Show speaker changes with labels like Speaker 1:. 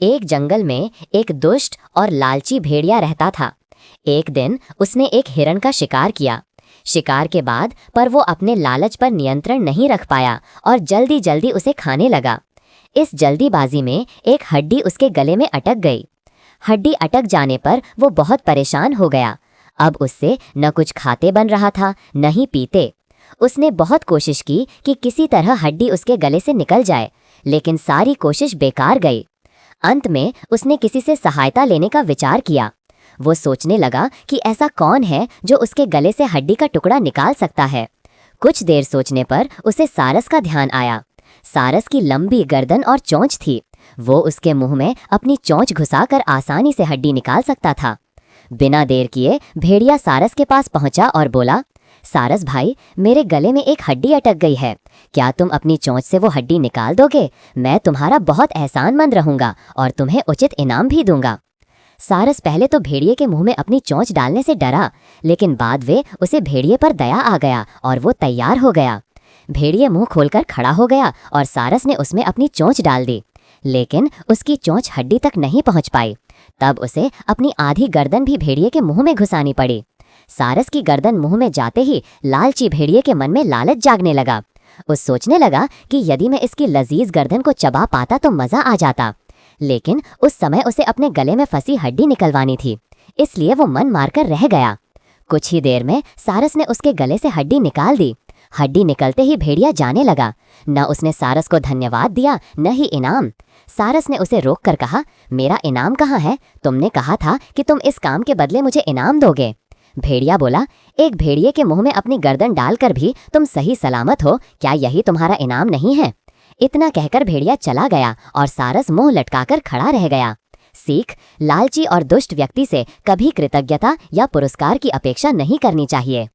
Speaker 1: एक जंगल में एक दुष्ट और लालची भेड़िया रहता था। एक दिन उसने एक हिरण का शिकार किया। शिकार के बाद पर वो अपने लालच पर नियंत्रण नहीं रख पाया और जल्दी जल्दी उसे खाने लगा। इस जल्दीबाजी में एक हड्डी उसके गले में अटक गई। हड्डी अटक जाने पर वो बहुत परेशान हो गया। अब उससे न कुछ खाते बन रहा था न ही पीते। उसने बहुत कोशिश की कि किसी तरह हड्डी उसके गले से निकल जाए, लेकिन सारी कोशिश बेकार गई। अंत में उसने किसी से सहायता लेने का विचार किया। वो सोचने लगा कि ऐसा कौन है जो उसके गले से हड्डी का टुकड़ा निकाल सकता है। कुछ देर सोचने पर उसे सारस का ध्यान आया। सारस की लंबी गर्दन और चोंच थी। वो उसके मुंह में अपनी चोंच घुसाकर आसानी से हड्डी निकाल सकता था। बिना देर किए भेड़िया सारस के पास पहुंचा और बोला, सारस भाई, मेरे गले में एक हड्डी अटक गई है। क्या तुम अपनी चोंच से वो हड्डी निकाल दोगे? मैं तुम्हारा बहुत एहसानमंद रहूंगा और तुम्हें उचित इनाम भी दूंगा। सारस पहले तो भेड़िए के मुंह में अपनी चोंच डालने से डरा, लेकिन बाद वे उसे भेड़िए पर दया आ गया और वो तैयार हो गया। भेड़िए मुंह खोलकर खड़ा हो गया और सारस ने उसमें अपनी चोंच डाल दी, लेकिन उसकी चोंच हड्डी तक नहीं पहुंच पाई। तब उसे अपनी आधी गर्दन भी भेड़िए के मुंह में घुसानी पड़ी। सारस की गर्दन मुंह में जाते ही लालची भेड़िए के मन में लालच जागने लगा। उस सोचने लगा कि यदि मैं इसकी लजीज गर्दन को चबा पाता तो मजा आ जाता, लेकिन उस समय उसे अपने गले में फंसी हड्डी निकलवानी थी, इसलिए वो मन मारकर रह गया। कुछ ही देर में सारस ने उसके गले से हड्डी निकाल दी। हड्डी निकलते ही भेड़िया जाने लगा। न उसने सारस को धन्यवाद दिया न ही इनाम। सारस ने उसे रोक कर कहा, मेरा इनाम कहाँ है? तुमने कहा था कि तुम इस काम के बदले मुझे इनाम दोगे। भेड़िया बोला, एक भेड़िए के मुंह में अपनी गर्दन डालकर भी तुम सही सलामत हो, क्या यही तुम्हारा इनाम नहीं है? इतना कहकर भेड़िया चला गया और सारस मुंह लटकाकर खड़ा रह गया। सीख, लालची और दुष्ट व्यक्ति से कभी कृतज्ञता या पुरस्कार की अपेक्षा नहीं करनी चाहिए।